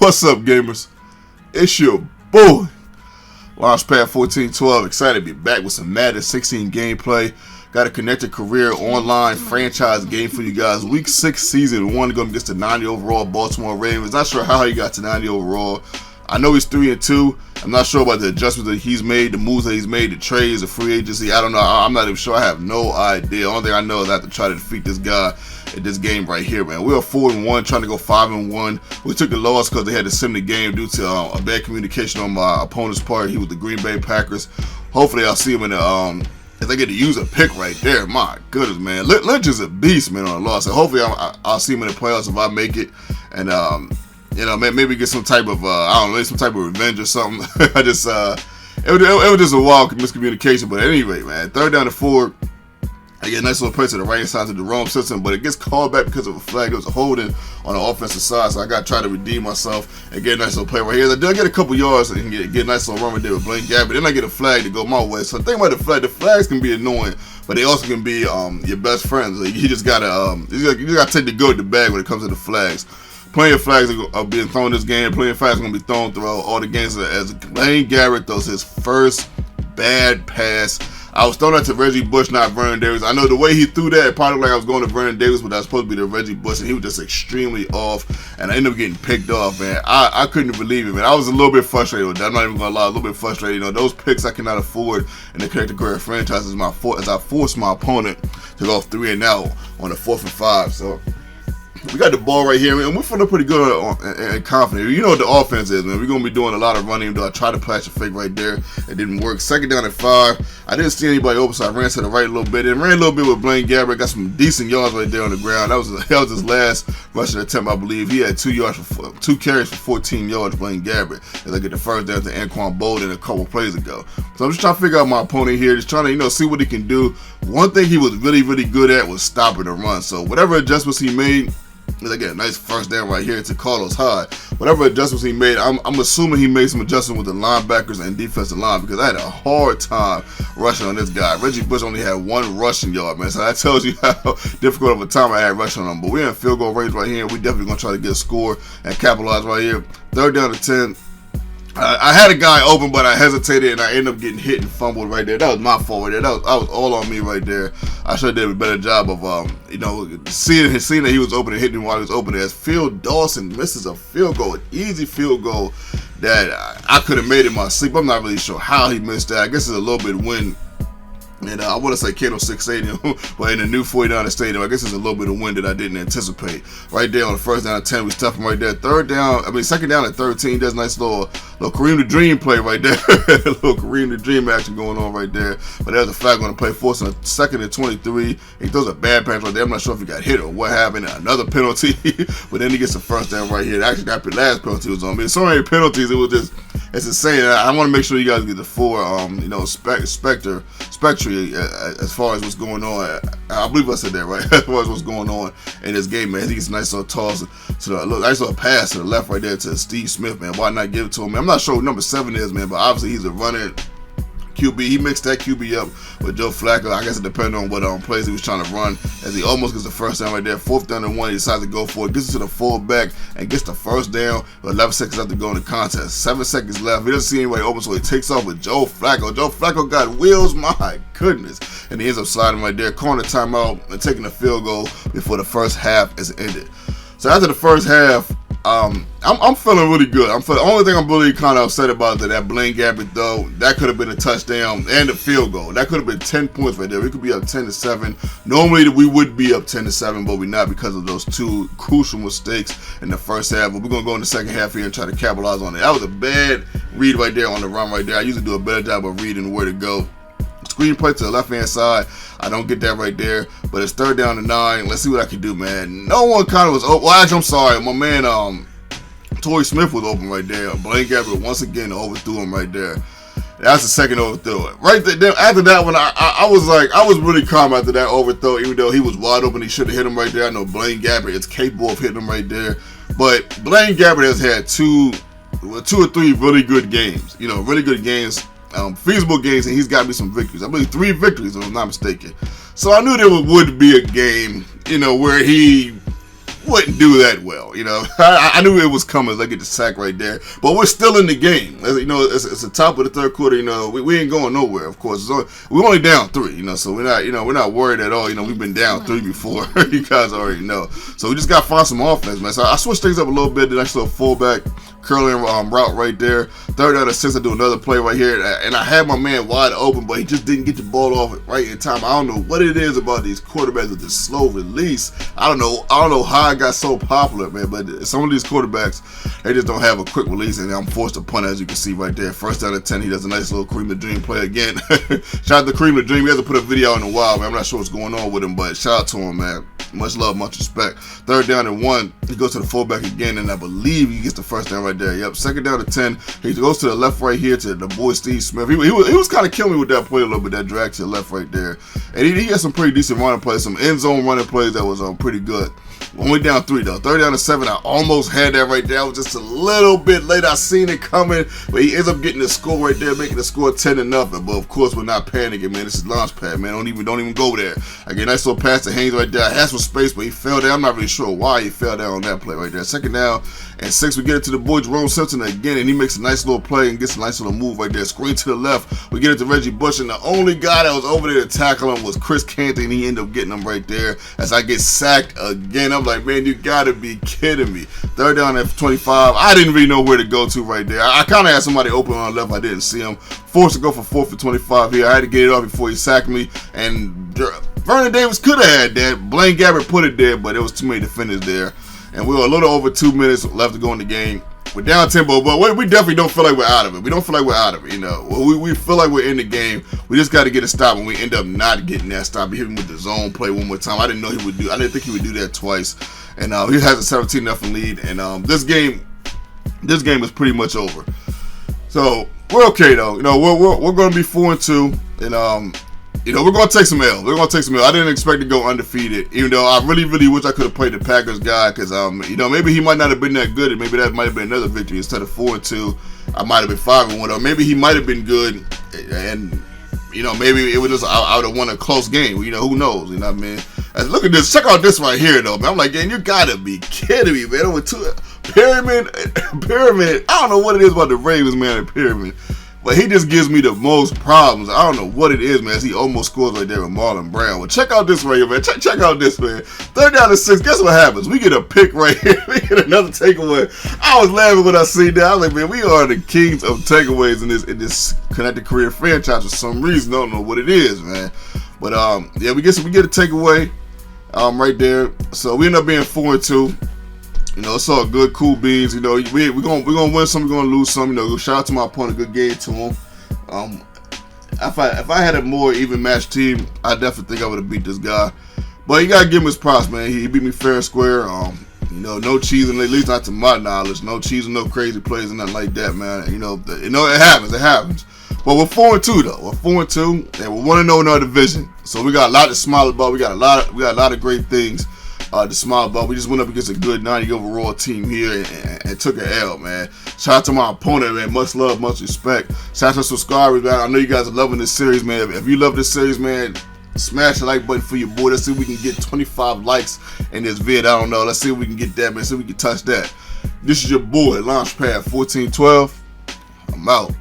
What's up, gamers? It's your boy, Launchpad 1412. Excited to be back with some Madden 16 gameplay. Got a connected career online franchise game for you guys. Week 6, season 1, going against the 90 overall Baltimore Ravens. Not sure how he got to 90 overall. I know he's 3-2. I'm not sure about the adjustments that he's made, the moves that he's made, the trades, the free agency. I don't know. I'm not even sure. I have no idea. The only thing I know is I have to try to defeat this guy in this game right here, man. We are 4-1, trying to go 5-1. We took the loss because they had to sim the game due to a bad communication on my opponent's part. He was the Green Bay Packers. Hopefully, I'll see him in the if they get to use a pick right there. My goodness, man. Lynch is a beast, man, on a loss. So hopefully, I'll see him in the playoffs if I make it, and you know, maybe get some type of I don't know, some type of revenge or something. I just it was just a wild miscommunication. But at any rate, man, 3rd down to 4. I get a nice little play to the right side to the wrong system, but it gets called back because of a flag. It was a holding on the offensive side, so I got to try to redeem myself and get a nice little play right here. I did get a couple yards and get a nice little run right there with Blaine Gabbart. Then I get a flag to go my way. So the thing about the flags can be annoying, but they also can be your best friends. Like, you just gotta take the good with the bad when it comes to the flags. Plenty of flags are being thrown in this game. Plenty of flags are going to be thrown throughout all the games as Blaine Gabbart throws his first bad pass. I was throwing that to Reggie Bush, not Vernon Davis. I know the way he threw that, it probably looked like I was going to Vernon Davis, but that was supposed to be to Reggie Bush, and he was just extremely off, and I ended up getting picked off, man. I couldn't believe it, man. I was a little bit frustrated with that. I'm not even going to lie, a little bit frustrated. You know, those picks I cannot afford in the connected career franchise as I forced my opponent to go 3 and out on the 4th and 5. So we got the ball right here, and we're feeling pretty good and confident. You know what the offense is, man. We're going to be doing a lot of running. Though I tried to patch a fake right there. It didn't work. 2nd down and 5. I didn't see anybody open, so I ran to the right a little bit. And ran a little bit with Blaine Gabbart. Got some decent yards right there on the ground. That was his last rushing attempt, I believe. He had 2 carries for 14 yards, Blaine Gabbart, as I get the first down to Anquan Bolden a couple plays ago. So I'm just trying to figure out my opponent here. Just trying to, you know, see what he can do. One thing he was really, really good at was stopping the run. So whatever adjustments he made, I get a nice first down right here to Carlos Hyde. Whatever adjustments he made, I'm assuming he made some adjustments with the linebackers and defensive line, because I had a hard time rushing on this guy. Reggie Bush only had 1 rushing yard, man. So that tells you how difficult of a time I had rushing on him. But we're in field goal range right here. We definitely going to try to get a score and capitalize right here. 3rd down to 10. I had a guy open, but I hesitated, and I ended up getting hit and fumbled right there. That was my fault right there. That was all on me right there. I should have did a better job of, you know, seeing that he was open and hitting him while he was open. As Phil Dawson misses a field goal, an easy field goal that I could have made in my sleep. I'm not really sure how he missed that. I guess it's a little bit wind. And I want to say Candlestick Stadium, but in the new 49er Stadium, I guess it's a little bit of wind that I didn't anticipate. Right there on the 1st down and 10, we stuff him right there. 2nd down and 13, there's a nice little Kareem the Dream play right there. A little Kareem the Dream action going on right there. But there's a flag on the play, forcing a 2nd and 23. He throws a bad pass right there. I'm not sure if he got hit or what happened. Another penalty, but then he gets the 1st down right here. Actually, that last penalty was on me. So many penalties, it's insane. I want to make sure you guys get the full, you know, spectrum as far as what's going on. I believe I said that right. As far as what's going on in this game, man. He gets a nice little toss to the nice little pass to the left right there to Steve Smith, man. Why not give it to him, man? I'm not sure who number 7 is, man, but obviously he's a running QB. He mixed that QB up with Joe Flacco. I guess it depended on what plays he was trying to run, as he almost gets the 1st down right there. 4th down and 1, he decides to go for it, gets it to the fullback and gets the 1st down with 11 seconds left to go in the contest. 7 seconds left. He doesn't see anybody open, so he takes off with Joe Flacco. Joe Flacco got wheels, my goodness, and he ends up sliding right there, calling the timeout and taking the field goal before the first half is ended. So after the first half, I'm feeling really good. The only thing I'm really kind of upset about is that Blaine Gabbart, though, that could have been a touchdown and a field goal. That could have been 10 points right there. We could be up 10-7. Normally we would be up 10-7, but we're not because of those 2 crucial mistakes in the first half. But we're gonna go in the second half here and try to capitalize on it. That was a bad read right there on the run right there. I usually do a better job of reading where to go. Screenplay to the left-hand side. I don't get that right there, but it's 3rd down and 9. Let's see what I can do, man. No one kind of was open. Well, actually, I'm sorry. My man, Torrey Smith was open right there. Blaine Gabbart once again overthrew him right there. That's the second overthrow. Right there, after that one, I was really calm after that overthrow, even though he was wide open. He should have hit him right there. I know Blaine Gabbart is capable of hitting him right there, but Blaine Gabbart has had 2 or 3 really good games. You know, really good games. Feasible games, and he's got me some victories. I believe 3 victories, if I'm not mistaken. So I knew there would be a game, you know, where he wouldn't do that well. You know, I knew it was coming. They get the sack right there, but we're still in the game. You know, it's the top of the third quarter. You know, we ain't going nowhere. Of course, we're only down 3. You know, so we're not worried at all. You know, we've been down 3 before. You guys already know. So we just got to find some offense, man. So I switched things up a little bit. Did nice little fullback curling route right there. 3rd down and 6. I do another play right here, and I had my man wide open, but he just didn't get the ball off right in time. I don't know what it is about these quarterbacks with this slow release. I don't know how it got so popular, man. But some of these quarterbacks, they just don't have a quick release, and I'm forced to punt, as you can see right there. 1st down and 10. He does a nice little Kareem the Dream play again. Shout out to Kareem the Dream. He hasn't put a video in a while, man. I'm not sure what's going on with him, but shout out to him, man. Much love, much respect. 3rd down and 1. He goes to the fullback again, and I believe he gets the 1st down right there. Yep. 2nd down and 10. He goes to the left right here to the boy Steve Smith. He was kind of killing me with that play a little bit, that drag to the left right there. And he had some pretty decent running plays, some end zone running plays that was pretty good. Only down 3 though. 3rd down and 7. I almost had that right there. I was just a little bit late. I seen it coming, but he ends up getting the score right there, making the score 10-0. But of course, we're not panicking, man. This is launch pad, man. Don't even go there. I get a nice little pass to Haynes right there. I had some space, but he fell down. I'm not really sure why he fell down on that play right there. 2nd down and 6. We get it to the boy Jerome Simpson again, and he makes a nice little play and gets a nice little move right there. Screen to the left. We get it to Reggie Bush, and the only guy that was over there to tackle him was Chris Canty, and he ended up getting him right there as I get sacked again. I'm like, man, you gotta be kidding me. 3rd down at 25. I didn't really know where to go to right there. I kind of had somebody open on the left. I didn't see him. Forced to go for 4th and 25 here. I had to get it off before he sacked me, and Vernon Davis could have had that. Blaine Gabbart put it there, but there was too many defenders there. And we were a little over 2 minutes left to go in the game. We're down tempo, but we definitely don't feel like we're out of it. We don't feel like we're out of it, you know. We feel like we're in the game. We just got to get a stop, and we end up not getting that stop. We hit him with the zone play one more time. I didn't think he would do that twice. And he has a 17-0 lead. And this game is pretty much over. So we're okay though. You know, we're going to be 4-2, and you know, we're going to take some L. I didn't expect to go undefeated, even though I really, really wish I could have played the Packers guy, because, you know, maybe he might not have been that good, and maybe that might have been another victory. Instead of 4-2, I might have been 5-1, or maybe he might have been good, and, you know, maybe it was just, I would have won a close game. You know, who knows? You know what I mean? And look at this. Check out this right here, though, man. I'm like, man, you got to be kidding me, man. Over 2 Pyramid. I don't know what it is about the Ravens, man, and Pyramid. But he just gives me the most problems. I don't know what it is, man. As he almost scores right there with Marlon Brown. Well, check out this right here, man. Check out this, man. 3rd down and 6. Guess what happens? We get a pick right here. We get another takeaway. I was laughing when I seen that. I was like, man, we are the kings of takeaways in this Connected Career franchise for some reason. I don't know what it is, man. But yeah, we get a takeaway right there. So we end up being 4-2. You know, it's all good, cool beans. You know, we're gonna win some, we're gonna lose some. You know, shout out to my opponent, good game to him. If I had a more even match team, I definitely think I would have beat this guy. But you gotta give him his props, man. He beat me fair and square. You know, no cheesing, at least not to my knowledge. No cheesing, no crazy plays, and nothing like that, man. You know, it happens. But we're 4-2 though. We're 4-2, and we're 1-0 in our division. So we got a lot to smile about. We got a lot of great things to smile about. We just went up against a good 90 overall team here and took an L, man. Shout out to my opponent, man. Much love, much respect. Shout out to subscribers, man. I know you guys are loving this series, man. If you love this series, man, smash the like button for your boy. Let's see if we can get 25 likes in this vid. I don't know. Let's see if we can get that, man. See if we can touch that. This is your boy, Launchpad 1412. I'm out.